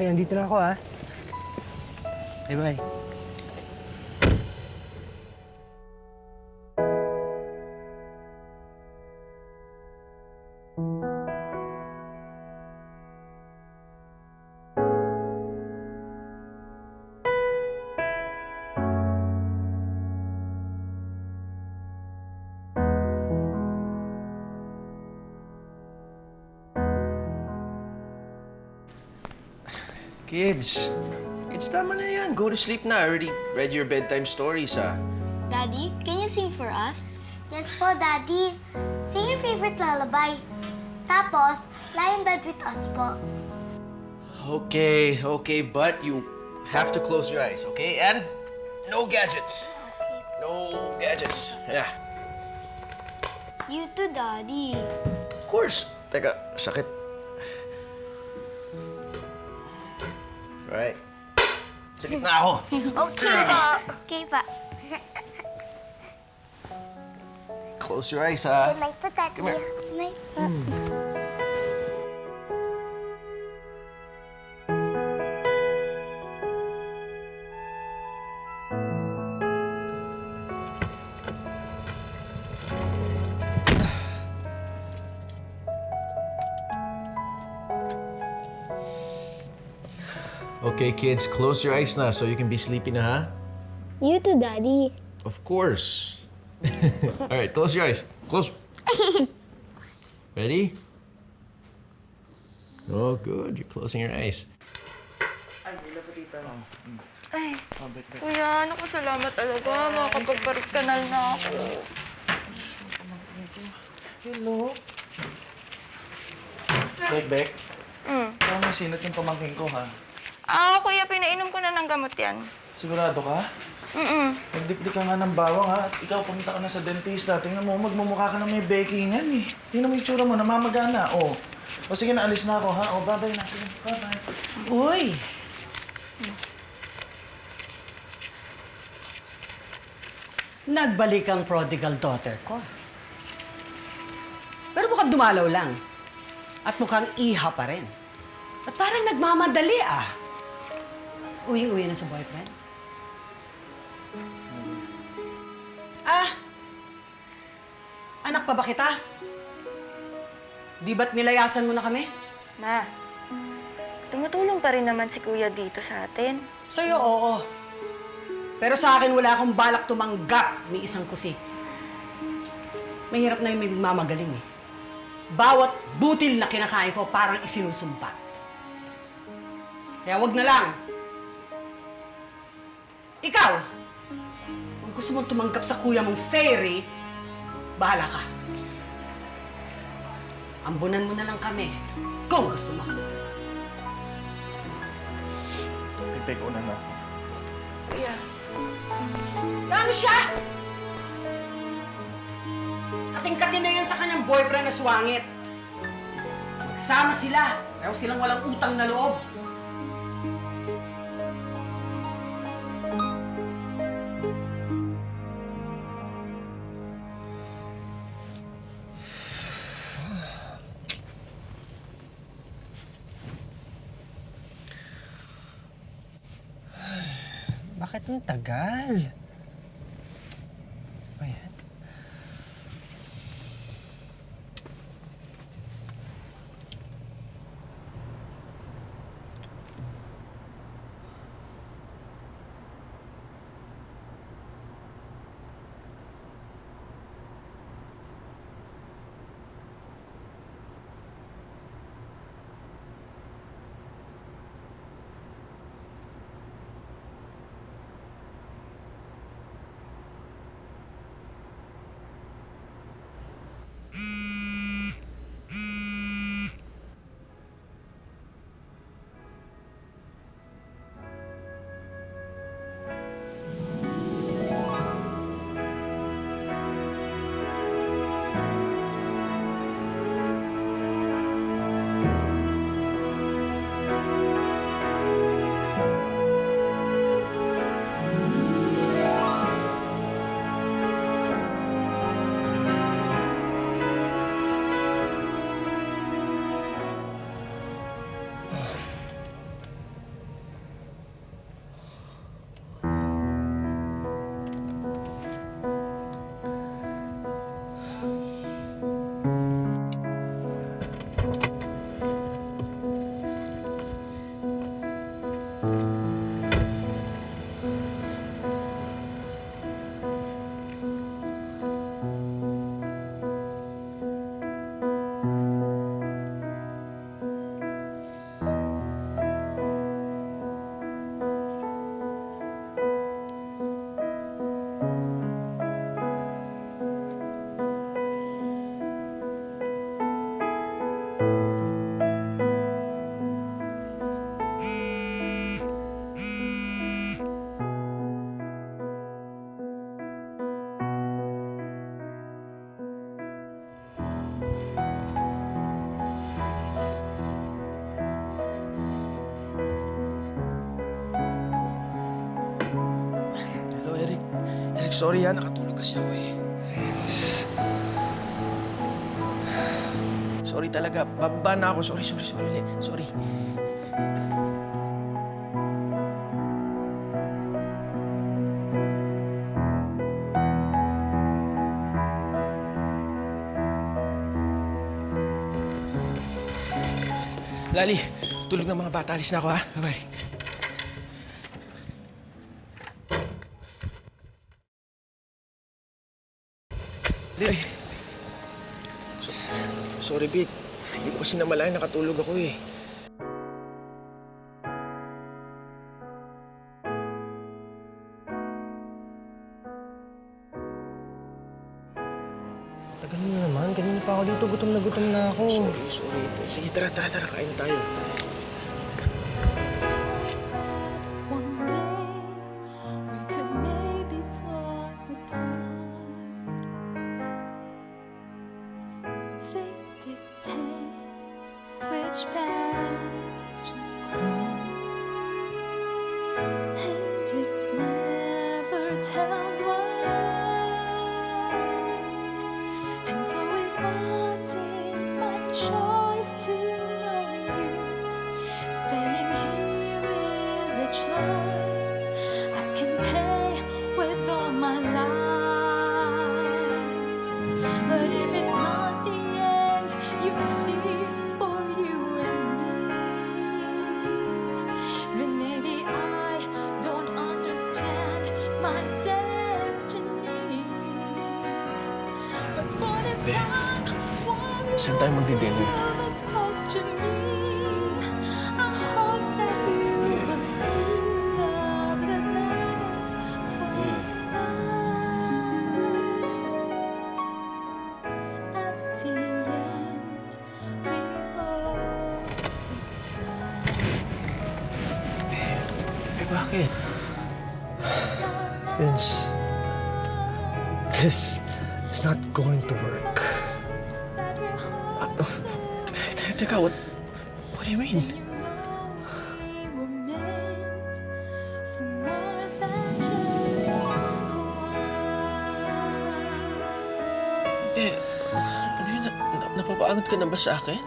Okay, andito na ako, ha? Bye-bye. Kids, it's tama na yan. Go to sleep na. I already read your bedtime stories, ah. Daddy, can you sing for us? Yes po, Daddy. Sing your favorite lullaby. Tapos, lie in bed with us po. Okay, but you have to close your eyes, okay? And no gadgets. No gadgets. Yeah. You too, Daddy. Of course. Teka, sakit. Alright. Sakit na ako. Okay po. Okay pa. Close your eyes, ha? Good night po, Daddy. Come here. Good night po. Okay, kids, close your eyes na so you can be sleepy na, ha? You too, Daddy. Of course. All right, close your eyes. Close. Ready? Oh, good. You're closing your eyes. Ay, kuya, naku, salamat talaga. Makakapagparkanal na ako. Hello? Bek? Parang nasinat yung pamangkin ko, ha? Kuya, pinainom ko na ng gamot yan. Sigurado ka? Nagdikdik ka nga ng bawang, ha? At ikaw, pumunta ka na sa dentista. Tingnan mo, magmumukha ka na may baking yan, eh. Tingnan mo yung tsura mo, namamagana, oh. O sige na, alis na ako, ha? O, bye-bye na. Sige, bye-bye. Uy! Nagbalik ang prodigal daughter ko. Pero mukhang dumalaw lang. At mukhang iha pa rin. At parang nagmamadali, ah. Uwing-uwi na sa boyfriend. Anak pa ba kita? Di ba't nilayasan mo na kami? Ma, tumutulong pa rin naman si kuya dito sa atin. Sa'yo, oo. Pero sa akin, wala akong balak tumanggap ni isang kusik. Mahirap na yung may nagmamagaling, eh. Bawat butil na kinakain ko, parang isinusumpat. Kaya wag na lang. Ikaw, kung gusto mong tumanggap sa kuya mong fairy, bahala ka. Ambunan mo na lang kami kung gusto mo. Bek, una na ako. Kuya. Ano siya? Kating-kating na yan sa kanyang boyfriend na swangit. Magsama sila, pero silang walang utang na loob. Bakit ang tagal? Ayan. sorry ha. Nakatulog kasi ako eh. Sorry talaga. Bababa na ako. Sorry. Sorry. Lali, tulog ng mga bata. Alis na ako ha. Bye-bye. Ay. Sorry, Pete. Hindi ko kasi namalayan nakatulog ako eh. Tagal mo naman. Kanina pa ako dito. Gutom na ako. Sorry. Sige, tara. Kain na tayo. One day we could maybe fall apart. Fate dictates which paths to cross, and it never tells why. And though it wasn't my choice to know you, staying here is a choice I can pay with all my life. But if it's not the end you see for you and me, then maybe I don't understand my destiny. But for this time, one Saan tayo magdi-dinner? that's close to me, I hope that you will see love that never falls. At the end, we both Eh, bakit? Vince, this is not going to work. Teka, what do you mean? you know we were meant for more than just one. Eh, ano yun? Napapagod ka na ba sa akin?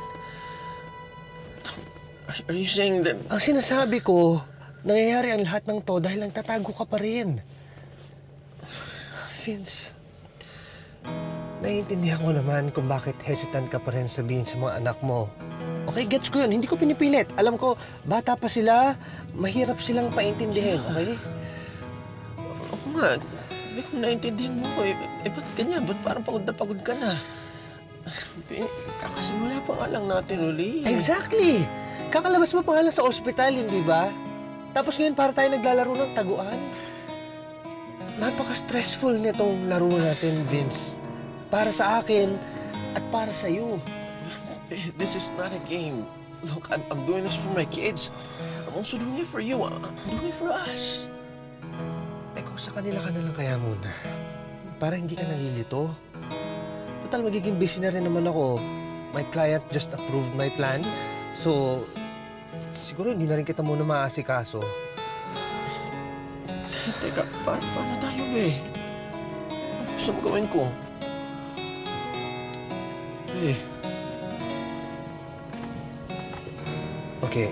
Are you saying that... Ang sinasabi ko, nangyayari ang lahat ng to dahil nagtatago ka pa rin. Vince, naiintindihan ko naman kung bakit hesitant ka pa rin sabihin sa mga anak mo. Okay, gets ko yun. Hindi ko pinipilit. Alam ko, bata pa sila, mahirap silang paintindihin, okay? Oo nga, hindi ko naiintindihan mo. Ba't ganyan? Ba't parang pagod ka na? Kakasimula pa nga lang natin uli. Exactly! Kakalabas mo pa nga lang sa ospital, hindi ba? Tapos ngayon para tayo naglalaro ng taguan. Napaka-stressful nitong laro natin, Vince. Para sa akin at para sa iyo. This is not a game. Look, I'm doing this for my kids. I'm also doing it for you. I'm doing it for us. Kung sa kanila ka na lang kaya muna. Para hindi ka nalilito. Total, magiging busy na rin naman ako. My client just approved my plan. So, siguro hindi na rin kita muna maaasikaso. Teka, paano tayo, be? Ano gusto mo gawin ko? Okay.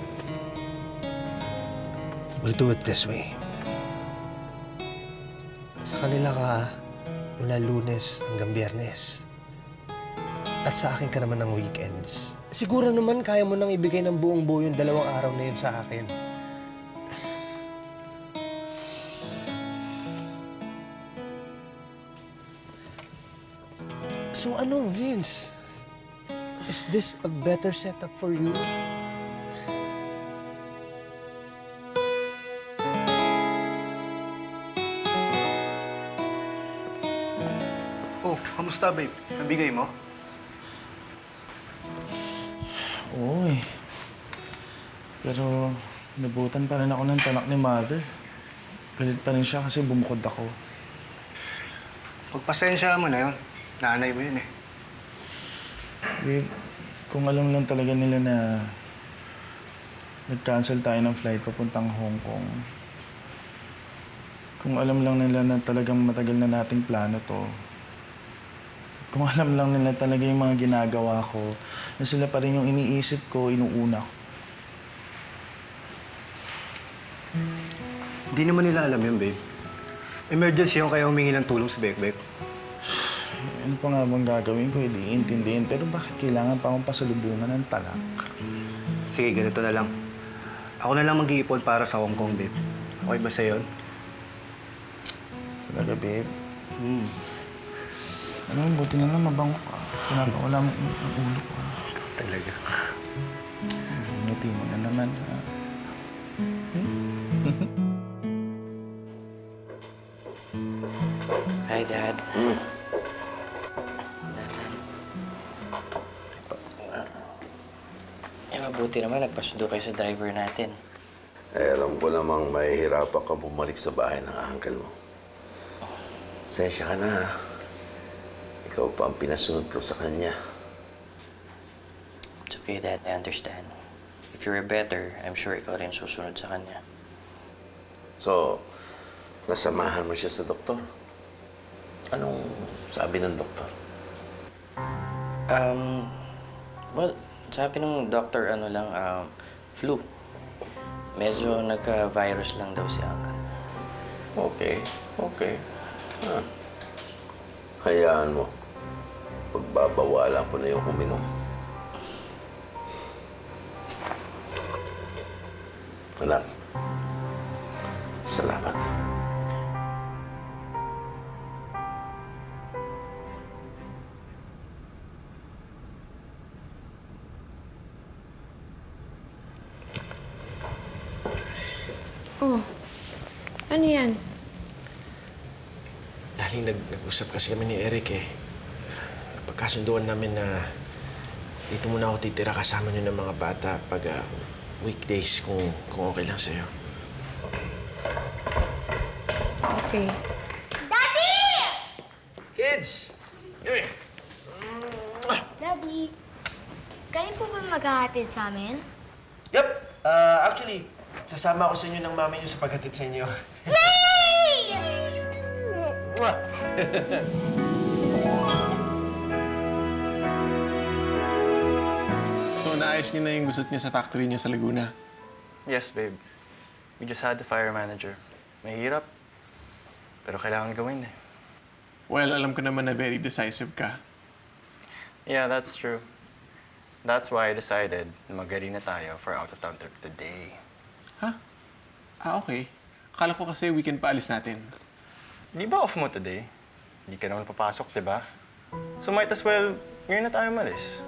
We'll do it this way. Sa kanila ka mula Lunes hanggang Biyernes. At sa akin ka naman ng weekends. Siguro naman kaya mo nang ibigay ng buong buo yung 2 araw na yun sa akin. So ano, Vince? Is this a better setup for you? Oh, kamusta babe? Nabigay mo? Oo eh. Pero nabutan pa rin ako ng tanak ni Mother. Galit pa rin siya kasi bumukod ako. Pagpasensya mo na yun. Nanay mo yun eh. Babe, kung alam lang talaga nila na nag-cancel tayo ng flight papuntang Hong Kong, Kung alam lang nila na talagang matagal na nating plano to, kung alam lang nila talaga yung mga ginagawa ko, na sila pa rin yung iniisip ko, inuuna ko. Hindi naman nila alam yun, babe. Emergency yung kaya humingi ng tulong si Bekbek. Ano pa nga bang gagawin ko? Hindi intindihin. Pero bakit kailangan pa akong pasalubungan ng talak? Sige, ganito na lang. Ako na lang mag-iipon para sa Hong Kong, babe. Okay ba sa'yo yun? Talaga, babe. Alam mo, buti na lang mabango ka. Pinapawala mo ang ulo ko. Talaga. Ngiti mo na naman, ha? Hi, Dad. Mabuti naman nagpasundo kayo sa driver natin. Eh, alam ko namang mahihirapan ka bumalik sa bahay ng uncle mo. Sensya ka na. Ikaw pa ang pinasunod ko sa kanya. It's okay, Dad. I understand. If you're better, I'm sure ikaw rin susunod sa kanya. So, nasamahan mo siya sa doktor? Anong sabi ng doktor? Well, sabi ng doctor, flu. Medyo nagka-virus lang daw si Uncle. Okay, okay. Hayaan mo. Pagbabawalan ko na yung uminom. Anak, salamat. Oh, ano yan? Dahil nag-usap kasi kami ni Eric eh. Napagkasunduan namin na dito muna ako titira kasama niyo ng mga bata pag weekdays kung okay lang sa'yo. Okay. Kids! Come here! Daddy, kayo po ba maghahatid sa amin? Yep! Actually, sasama ako sa inyo ng mami niyo sa paghatid sa inyo. Mwah! So, naayos niyo na yung gusot niya sa factory niyo sa Laguna? Yes, babe. We just had the fire manager. Mahirap. Pero kailangan gawin eh. Well, alam ko naman na very decisive ka. Yeah, that's true. That's why I decided na mag-ready na tayo for out-of-town trip today. Ha? Okay. Akala ko kasi weekend pa alis natin. Di ba off mo today? Hindi ka naman papasok, di ba? So might as well, ngayon na tayo malis.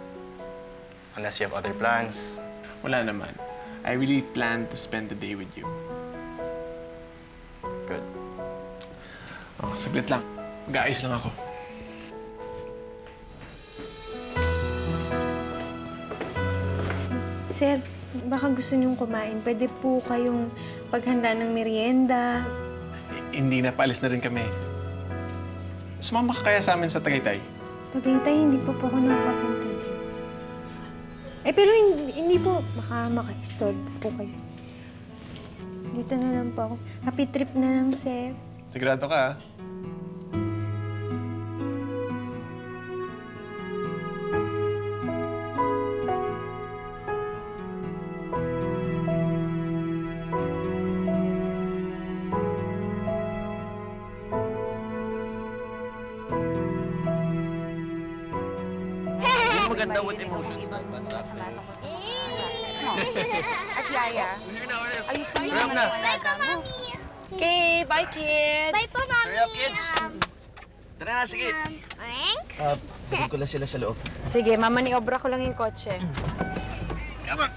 Unless you have other plans. Wala naman. I really plan to spend the day with you. Good. Oh, saglit lang. Mag-aayos lang ako. Sir, baka gusto niyong kumain. Pwede po kayong paghanda ng merienda. Hindi na, paalis na rin kami. Sumama ka kaya sa amin sa Tagaytay? Tagaytay, hindi pa po ako nakapunta. Pero hindi po. Baka maka-stall po kayo. Dito na lang po ako. Happy trip na lang, sir. Sigurado ka, ah. Maganda with emotions na. At Yaya, ayusin mo Sarap naman na. yung alaga mo. Okay, bye, kids! Bye po, Mami! Hurry up, kids! Tara na, sige. Bigyan ko lang sila sa loob. Sige, mamaniobra ko lang yung kotse. Come on!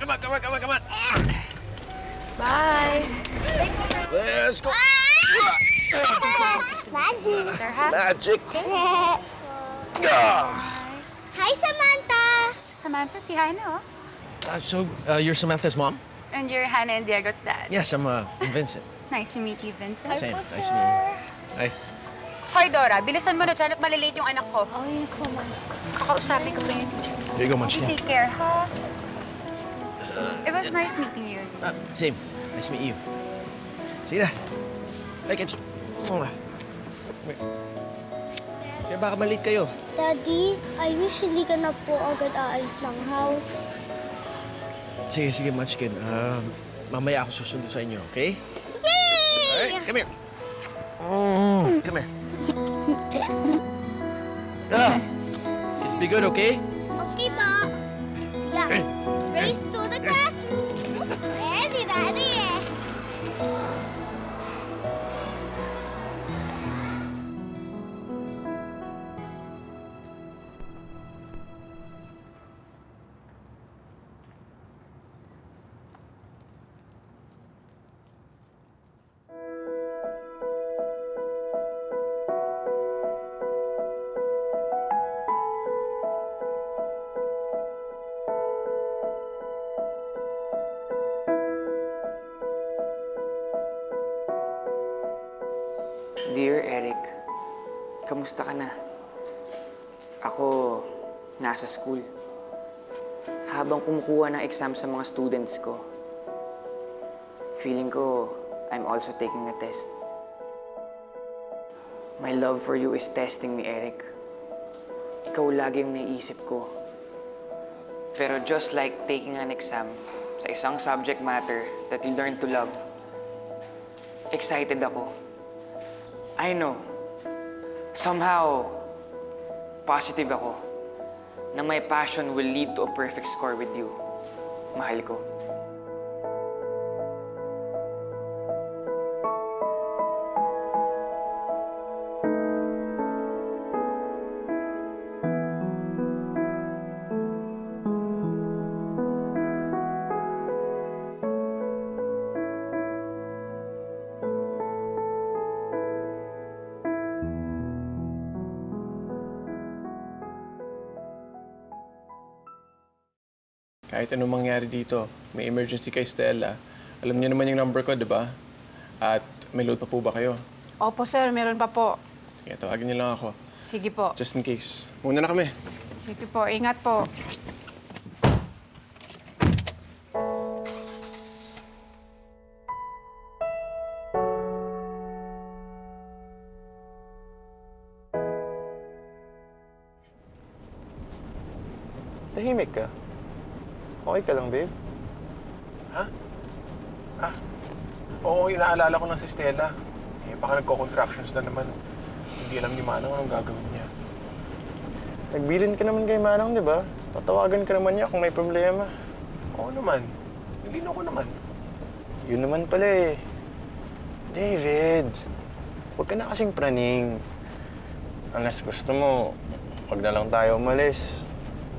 Bye! Let's go! Magic! Magic! Hi, Samantha! Samantha, si Hannah, oh. So, you're Samantha's mom? And you're Hannah and Diego's dad. Yes, I'm Vincent. Nice to meet you, Vincent. Same. Nice to meet you. Hi. Hoy, Dora, bilisan mo na dyan at malilate yung anak ko. Oh, yes po, ma'am. Kakausapin ko pa yun. Here you go, You Munchkin. take care, ha? It was nice meeting you. Same. Nice to meet you. Sige na. Hey, kids. Kaya baka maliit kayo. Daddy, I wish hindi ka na po agad aalis ng house. Sige, Munchkin. Mamaya ako susundo sa inyo, okay? Yay! Alright, come here. Come here. Kiss be good, okay? Okay po. Yeah. Race to the classroom. Ready, Daddy. Dear Eric, kamusta ka na? Ako, nasa school. Habang kumukuha ng exam sa mga students ko, feeling ko I'm also taking a test. My love for you is testing me, Eric. Ikaw lagi ang naiisip ko. Pero just like taking an exam sa isang subject matter that you learn to love, excited ako. I know, somehow, positive ako na my passion will lead to a perfect score with you. Mahal ko. Kahit anong mangyari dito, may emergency kay Stella. Alam niyo naman yung number ko, di ba? At may load pa po ba kayo? Opo, sir. Meron pa po. Sige, tawagin niyo lang ako. Sige po. Just in case. Muna na kami. Sige po. Ingat po. Tahimik ka. Okay ka lang, babe? Ha? Oo, inaalala ko ng si Stella. Baka nagko-contractions na naman. Hindi alam ni Manong anong gagawin niya. Nagbilin ka naman kay Manong, di ba? Tatawagan ka naman niya kung may problema. Oo naman. Nilino ko naman. Yun naman pala eh. David, huwag ka na kasing praning. Unless gusto mo, huwag na lang tayo umalis.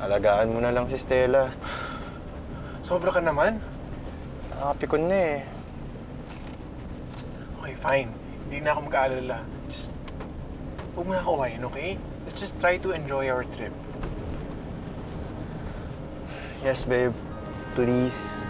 Alagaan mo na lang si Stella. Sobra ka naman. Nakapikon na eh. Okay, fine. Hindi na ako mag-aalala. Just, huwag mo na ako uwayin, okay? Let's just try to enjoy our trip. Yes, babe. Please.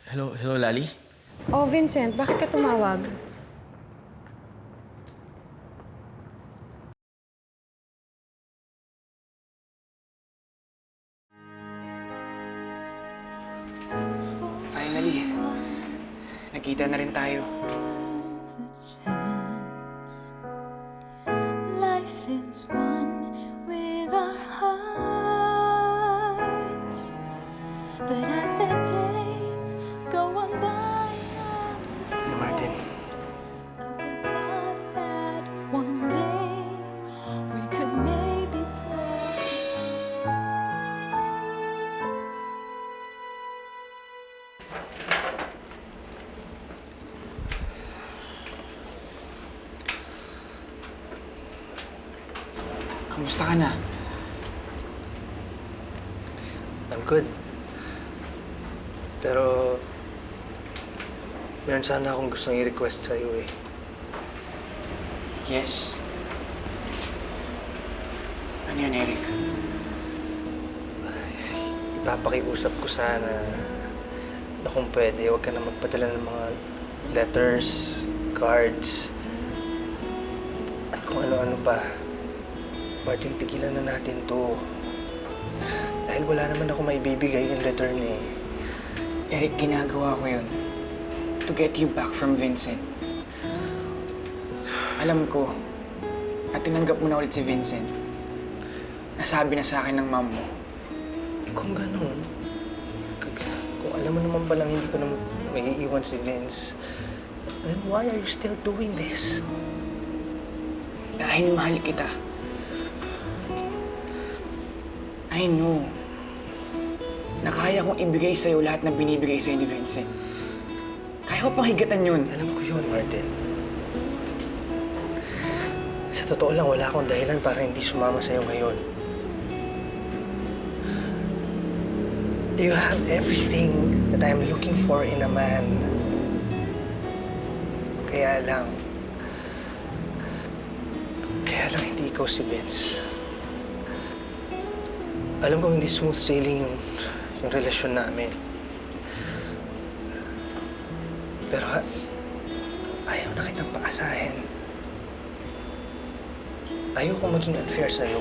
Hello, Lali? Oh, Vincent, bakit ka tumawag? Finally, nagkita na rin tayo. Life is one with our hearts. Kumusta ka na? I'm good. Pero, meron sana akong gustong i-request sa'yo eh. Yes? Ano yun, Eric? Ipapakiusap ko sana na kung pwede, huwag ka na magpadala ng mga letters, cards, at kung ano-ano pa. Martin, tigilan na natin to. Dahil wala naman ako maibibigay in return eh. Eric, ginagawa ko yun to get you back from Vincent. Alam ko, at tinanggap mo na ulit si Vincent. Nasabi na sa akin ng mom mo. Kung ganun, kung alam mo naman palang hindi ko na mag-iiwan si Vince, then why are you still doing this? Dahil mahal kita. I know na kaya kong ibigay sa'yo lahat na binibigay sa'yo ni Vincent. Kaya ko pang higatan yun. Alam ko yun, Martin. Sa totoo lang, wala akong dahilan para hindi sumama sa'yo ngayon. You have everything that I'm looking for in a man. Kaya lang hindi ikaw si Vince. Alam kong hindi smooth sailing yung relasyon namin. Pero ayaw na kitang paasahin. Ayaw kong maging unfair sa'yo.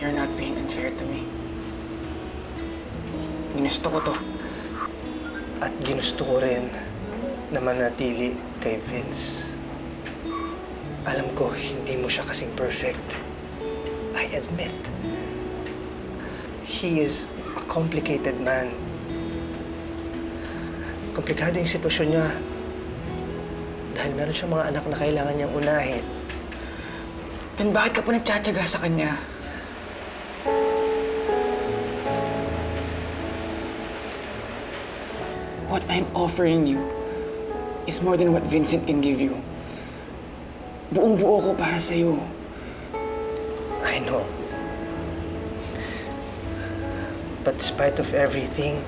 You're not being unfair to me. Ginusto ko to. At ginusto ko rin na manatili kay Vince. Alam ko, hindi mo siya kasing perfect. I admit. He is a complicated man. Komplikado yung sitwasyon niya dahil meron siyang mga anak na kailangan niyang unahin. Then bakit ka pa nagtsatsaga sa kanya? What I'm offering you is more than what Vincent can give you. Buong-buo ko para sa'yo. I know. But despite of everything,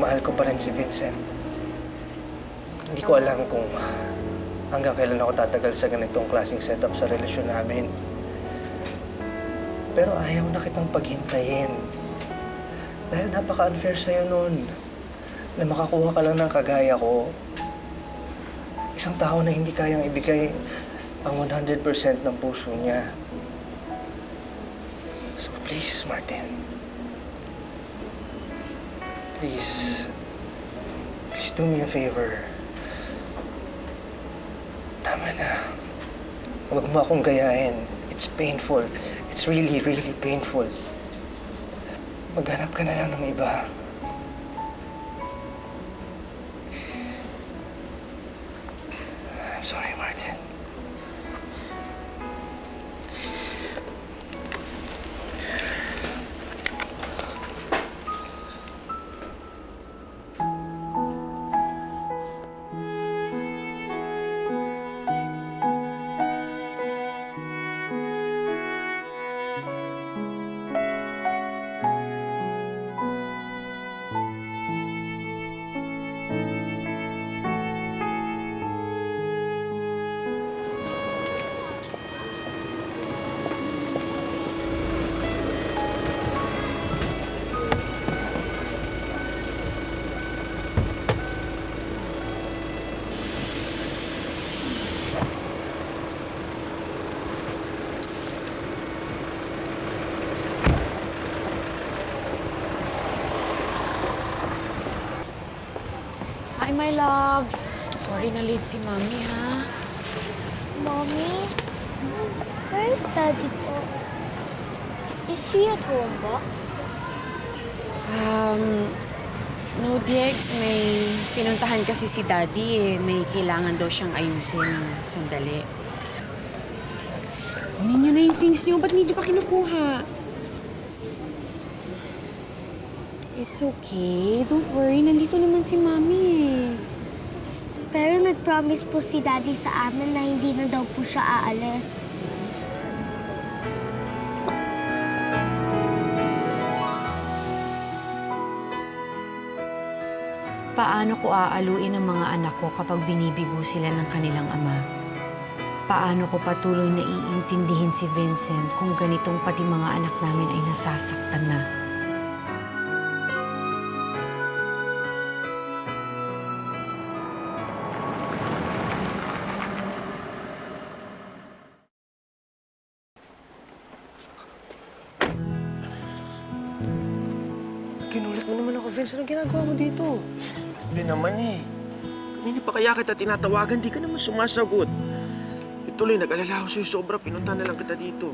mahal ko pa rin si Vincent. Hindi ko alam kung hanggang kailan ako tatagal sa ganitong klaseng setup sa relasyon namin. Pero ayaw na kitang paghintayin. Dahil napaka-unfair sa'yo nun na makakuha ka lang ng kagaya ko. Isang tao na hindi kayang ibigay ang 100% ng puso niya. So please, Martin. Please do me a favor. Tama na. Huwag mo akong gayahin. It's painful. It's really, really painful. Maghanap ka na lang ng iba. I'm sorry, Martin. Hi, my loves. Sorry na late si Mami, ha? Mommy? Where is Daddy po? Is he at home ba? No, Dex. May pinuntahan kasi si Daddy, eh. May kailangan daw siyang ayusin. Sandali. Kunin niyo na yung things niyo. Ba't hindi pa kinukuha? It's okay. Don't worry. Nandito naman si Mami, eh. nag-promise po si Daddy sa amin na hindi na daw po siya aalis. Paano ko aaluin ang mga anak ko kapag binibigo sila ng kanilang ama? Paano ko patuloy na iintindihin si Vincent kung ganitong pati mga anak namin ay nasasaktan na? Kinulit mo naman ako, Vince. Anong ginagawa mo dito? Hindi naman eh. Kanina pa kaya kita tinatawagan, di ka naman sumasagot. Ituloy, nag-alala ako sa'yo sobra, pinunta na lang kita dito.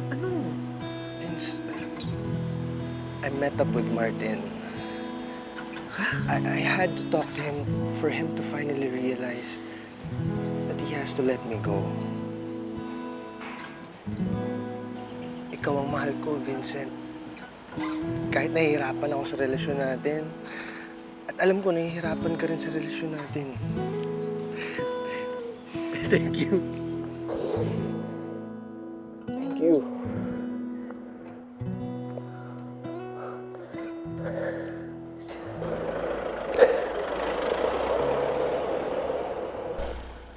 Ano? Vince, I met up with Martin. I had to talk to him for him to finally realize that he has to let me go. Ikaw ang mahal ko, Vincent. Kahit nahihirapan ako sa relasyon natin, at alam ko nahihirapan ka rin sa relasyon natin. Thank you. Thank you.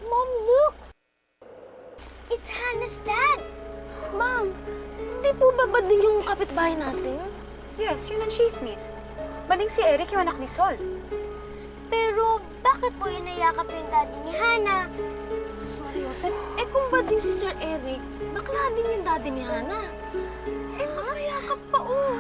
Mom, look! It's Hannah's dad! Ma'am, hindi po ba bading yung kapitbahay natin? Yes, yun ang chismis. Bading si Eric yung anak ni Sol. Pero bakit po inayakap yung daddy ni Hannah? Sus Mariosep, kung bading si Sir Eric, bakla din yung daddy ni Hannah. Makayakap pa, oh.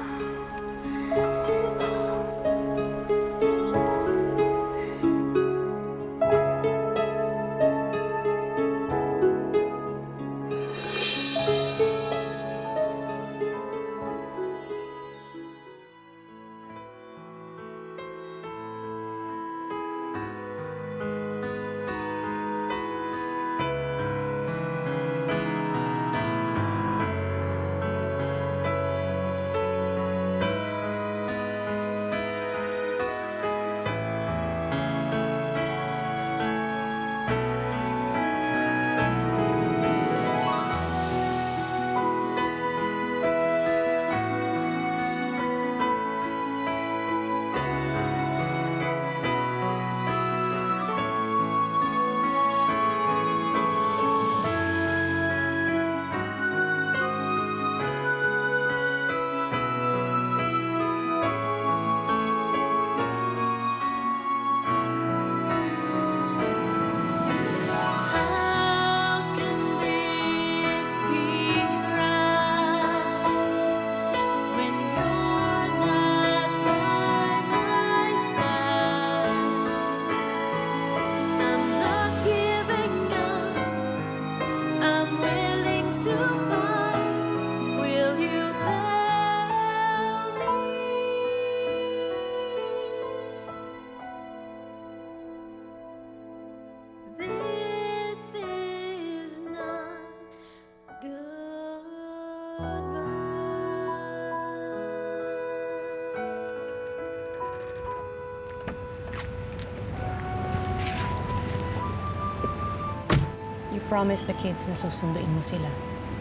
Promise the kids na susunduin mo sila.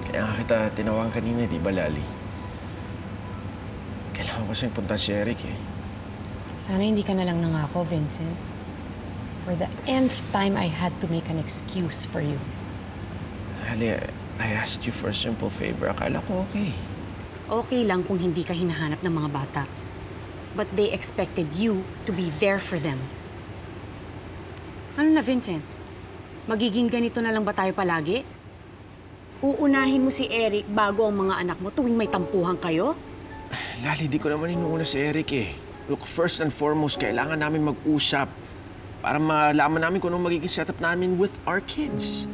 Kaya nga kita tinawagan kanina, di ba, Lali? Kailangan ko siyang punta si Eric eh. Sana hindi ka na lang nangako, Vincent. For the nth time, I had to make an excuse for you. Lali, I asked you for a simple favor. Akala ko okay. Okay lang kung hindi ka hinahanap ng mga bata. But they expected you to be there for them. Ano na, Vincent? Magiging ganito na lang ba tayo palagi? Uunahin mo si Eric bago ang mga anak mo tuwing may tampuhan kayo? Lali, di ko naman inuuna si Eric eh. Look, first and foremost, kailangan namin mag-usap para malaman namin kung anong magiging setup namin with our kids.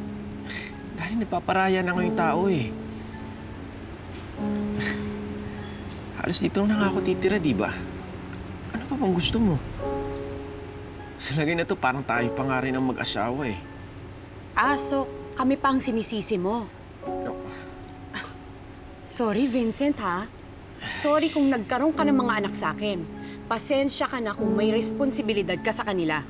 Lali, nagpaparaya na ngayong tao eh. Halos dito na nga ako titira, di ba? Ano pa bang gusto mo? Sa lagay na to, parang tayo pa nga rin ang mag-asawa eh. So kami pa ang sinisisi mo. No. Sorry, Vincent, ha? Sorry kung nagkaroon ka ng mga anak sa akin. Pasensya ka na kung may responsibilidad ka sa kanila.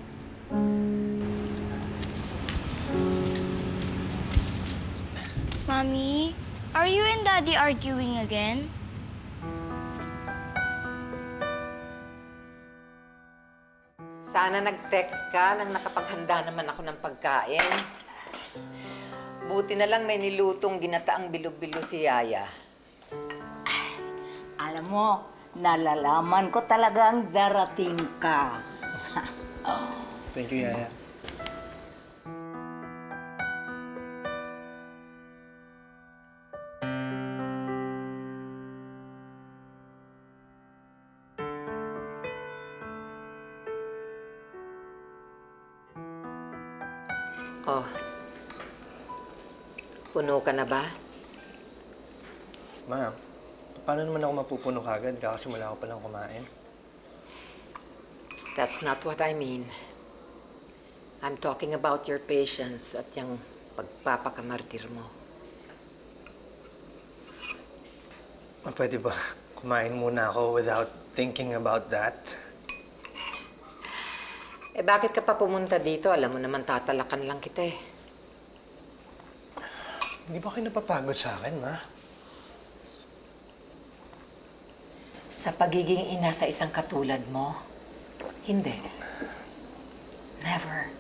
Mommy, are you and Daddy arguing again? Sana nag-text ka nang nakapaghanda naman ako ng pagkain. Buti na lang may nilutong ginataang bilog-bilo si Yaya. Alam mo, nalalaman ko talagang darating ka. Thank you, Yaya. Oh, puno ka na ba? Ma, paano naman ako mapupuno kagad? Kakasimula ko palang kumain. That's not what I mean. I'm talking about your patience at yung pagpapakamartir mo. Pwede ba kumain muna ako without thinking about that? Eh bakit ka pa pumunta dito? Alam mo naman tatalakan lang kita eh. Hindi ba kayo napapagod sa akin, Ma? Sa pagiging ina sa isang katulad mo, hindi. Never.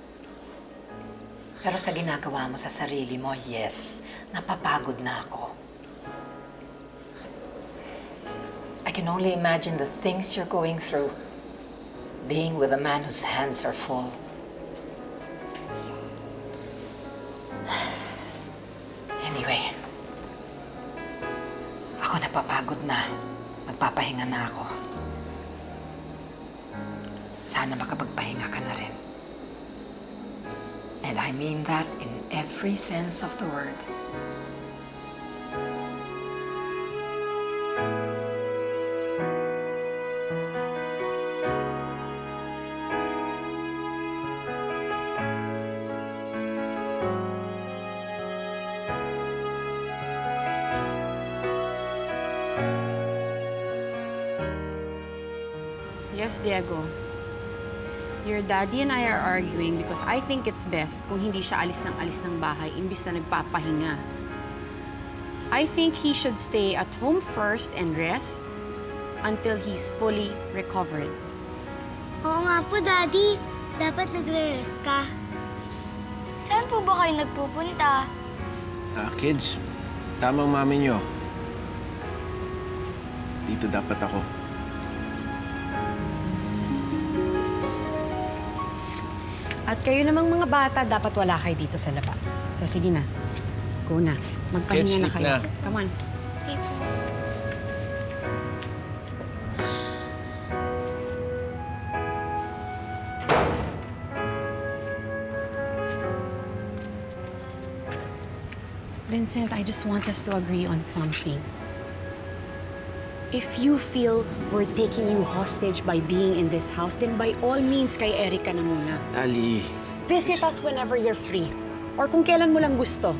Pero sa ginagawa mo sa sarili mo, yes, napapagod na ako. I can only imagine the things you're going through. Being with a man whose hands are full. Anyway, ako napapagod na. Magpapahinga na ako. Sana makapagpahinga ka na rin. And I mean that in every sense of the word. Yes, Diego. Your daddy and I are arguing because I think it's best kung hindi siya alis ng bahay imbis na nagpapahinga. I think he should stay at home first and rest until he's fully recovered. Oo nga po, Daddy. Dapat nagre-rest ka. Saan po ba kayo nagpupunta? Kids, tamang mami nyo. Dito dapat ako. At kayo namang mga bata, dapat wala kayo dito sa labas. So sige na, go na. Magpahinga Kids, na sleep kayo. na. Come on. Vincent, I just want us to agree on something. If you feel we're taking you hostage by being in this house, then by all means, kay Erica na muna. Ali, Visit us whenever you're free. Or kung kailan mo lang gusto.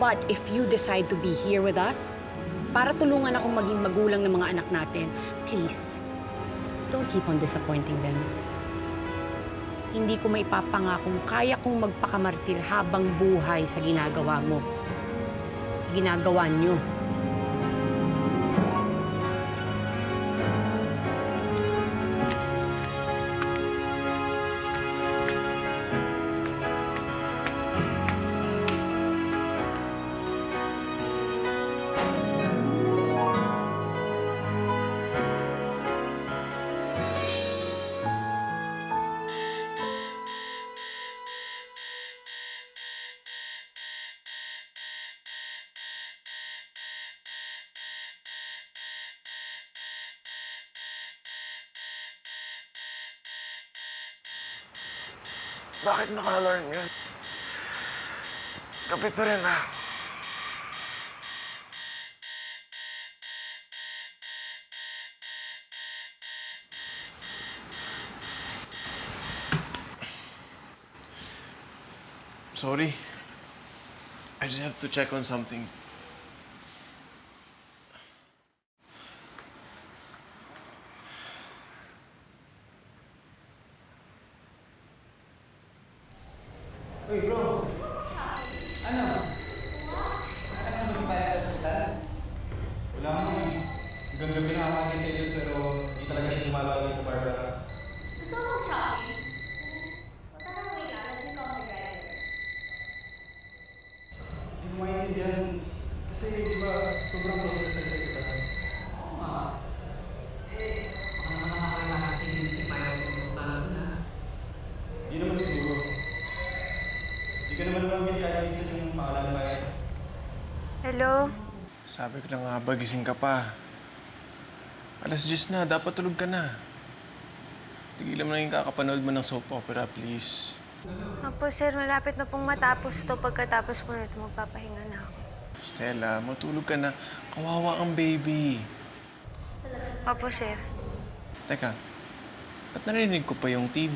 But if you decide to be here with us, para tulungan akong maging magulang ng mga anak natin, please, don't keep on disappointing them. Hindi ko maipapangakong kaya kong magpakamartir habang buhay sa ginagawa mo. Sa ginagawa niyo. Bakit naka-alarm yun? Gabi pa rin, ah. Sorry. I just have to check on something. Hey, bro. Hello? Sabi ko na nga ba, gising ka pa. Alas 10 na, dapat tulog ka na. Tigilan mo na yung kakapanood mo ng soap opera, please. Opo, sir. Malapit na pong matapos to. Pagkatapos po nito, magpapahinga na ako. Stella, matulog ka na. Kawawa kang baby. Opo, sir. Teka, ba't narinig ko pa yung TV?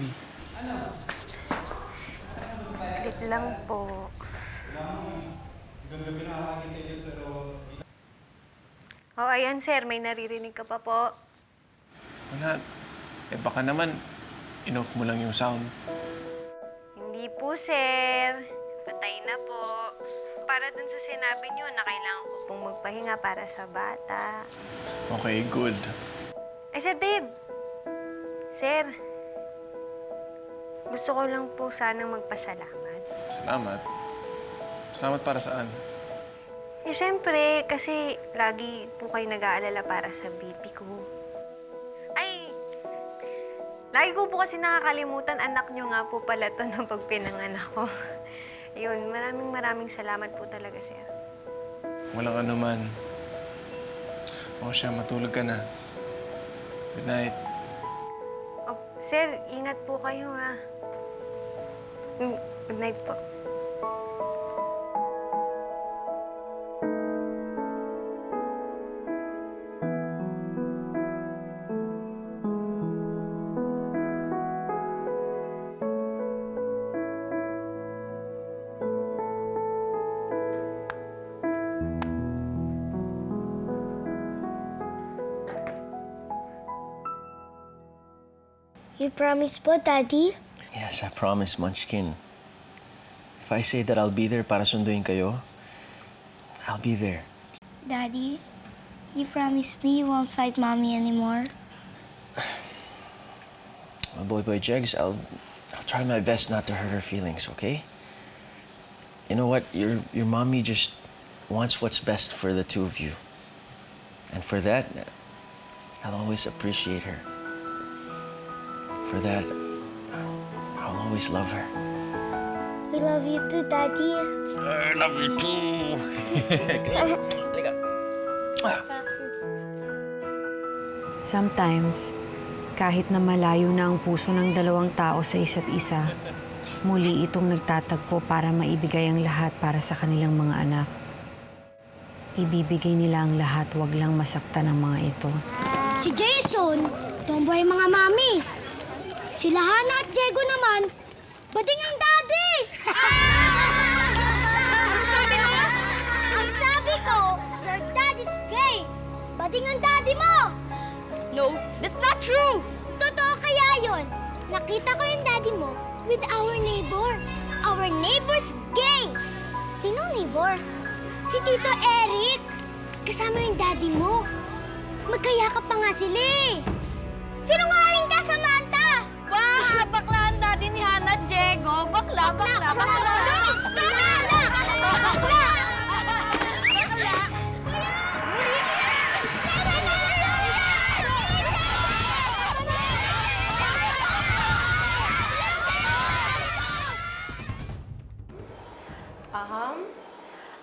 Wait lang po. Oh, ayan, sir. May naririnig ka pa po. Wala. Eh baka naman, in-off mo lang yung sound. Hindi po, sir. Patay na po. Para dun sa sinabi niyo na kailangan ko pong magpahinga para sa bata. Okay, good. Ay, Sir Dave! Sir, gusto ko lang po sanang magpasalamat. Salamat. Salamat para saan? Eh, siyempre, kasi lagi po kayo nag-aalala para sa baby ko. Ay! Lagi ko po kasi nakakalimutan, anak niyo nga po pala to nung pagpinanganak ko. Ayun, maraming salamat po talaga, sir. Walang anuman. O siya, matulog ka na. Good night. Oh, sir, ingat po kayo, ha. Good night po. You promise po, Daddy? Yes, I promise, Munchkin. If I say that I'll be there para sunduin kayo, I'll be there. Daddy, you promise me you won't fight Mommy anymore? Well, boy, Jegs, I'll try my best not to hurt her feelings, okay? You know what? Your mommy just wants what's best for the two of you. And for that, I'll always appreciate her. For that, I'll always love her. We love you too, Daddy. I love you too. Sometimes, kahit na malayo na ang puso ng dalawang tao sa isa't isa, muli itong nagtatagpo para maibigay ang lahat para sa kanilang mga anak. Ibibigay nila ang lahat, wag lang masaktan ang mga ito. Si Jason, tomboy mga mami. Sila Hannah at Diego naman, bading ang daddy! Ano sabi mo? Ang sabi ko, your dad is gay. Bading ang daddy mo! No, that's not true! Totoo kaya yun? Nakita ko yung daddy mo with our neighbor. Our neighbor's gay. Sino neighbor? Si Tito Eric. Kasama yung daddy mo. Magkayakap pa nga sila eh. Sinungaling ka, Samantha! Wow! Bakla ang daddy ni Hannah at Diego. Bakla! Diyos! Bakla!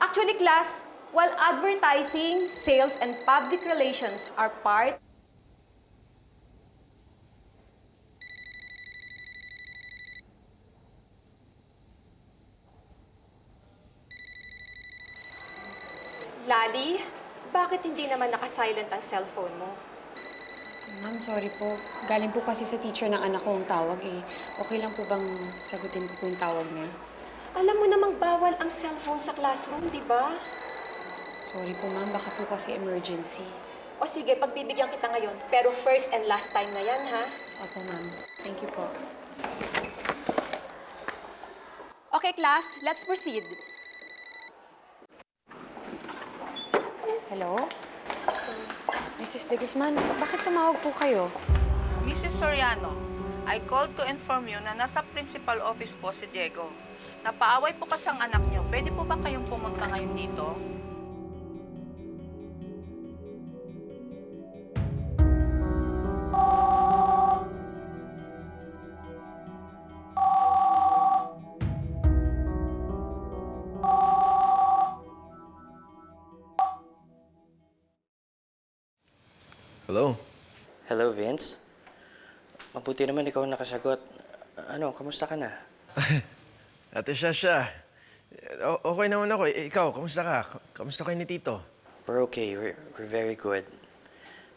Actually, class, while advertising, sales, and public relations are part Lali, bakit hindi naman naka-silent ang cellphone mo? Ma'am, sorry po. Galing po kasi sa teacher ng anak ko ang tawag eh. Okay lang po bang sagutin ko po yung tawag niya? Alam mo namang bawal ang cellphone sa classroom, di ba? Sorry po, ma'am. Baka po kasi emergency. O sige, pagbibigyan kita ngayon. Pero first and last time na yan, ha? Opo, ma'am. Thank you po. Okay, class, let's proceed. Hello? Mrs. De Guzman, bakit tumawag po kayo? Mrs. Soriano, I called to inform you na nasa principal office po si Diego. Napaaway po kasi ang anak niyo. Pwede po ba kayong pumunta ngayon dito? Hello? Hello, Vince. Mabuti naman ikaw nakasagot. Ano, kamusta ka na? Ate Shasha, okay naman ako. Ikaw, kamusta ka? Kamusta kayo ni Tito? We're okay. We're very good.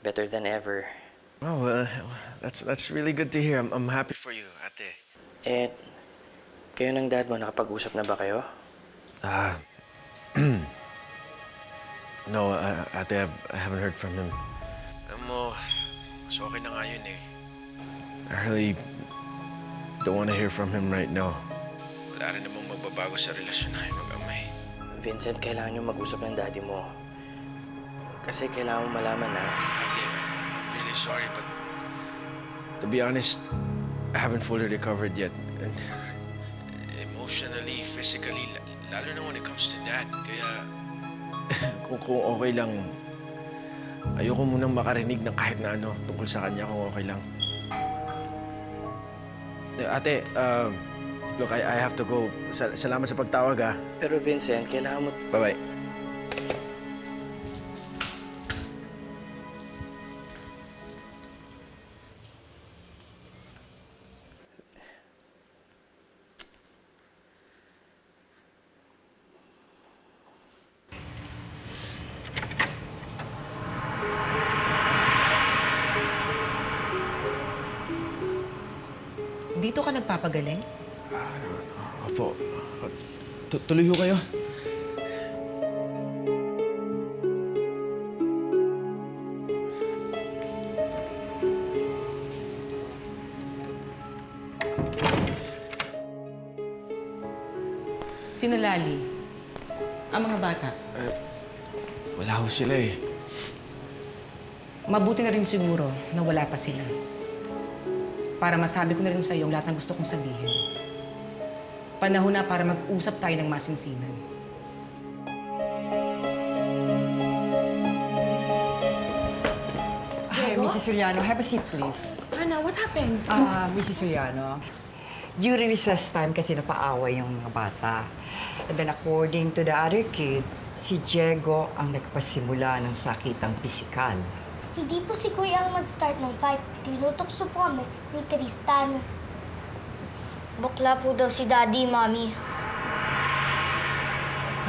Better than ever. Oh, that's really good to hear. I'm happy for you, ate. Eh, kayo ng dad mo, nakapag-usap na ba kayo? No, ate, I haven't heard from him. Alam mo, mas okay na nga yun eh. I really don't want to hear from him right now. Wala rin namang magbabago sa relasyon namin mag-amay. Vincent, kailangan nyo mag-usap ng daddy mo. Kasi kailangan mo malaman na... Ate, I'm really sorry, but to be honest, I haven't fully recovered yet. And emotionally, physically, lalo na when it comes to that. Kaya, kung okay lang, ayoko munang makarinig ng kahit na ano tungkol sa kanya kung okay lang. Ate, look, I have to go. Salamat sa pagtawag, ah. Pero Vincent, kailangan mo... Bye-bye. Dito ka nagpapagaling? Opo. Tuloy ho kayo. Sino Lali? Ang mga bata? Wala ho sila eh. Mabuti na rin siguro na wala pa sila. Para masabi ko na rin sa iyo lahat ng gusto kong sabihin. Panahon na para mag-usap tayo ng masinsinan. Hi, Mrs. Soriano. Have a seat, please. Hannah, what happened? Mrs. Soriano, during recess time kasi napaaway yung mga bata. And then according to the other kids, si Diego ang nagpasimula ng sakitang pisikal. Hindi po si Kuya ang nag-start ng fight. Tinutokso po kami ni Tristan. Bakla po daw si Daddy, Mommy.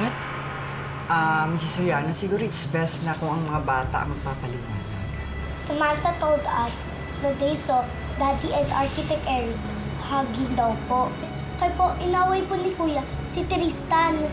What? Mrs. Soriano, siguro it's best na kung ang mga bata ang magpapaliwanag. Samantha told us that they saw Daddy and Architect Eric hugging daw po. Kaya po, inaway po ni Kuya si Tristan.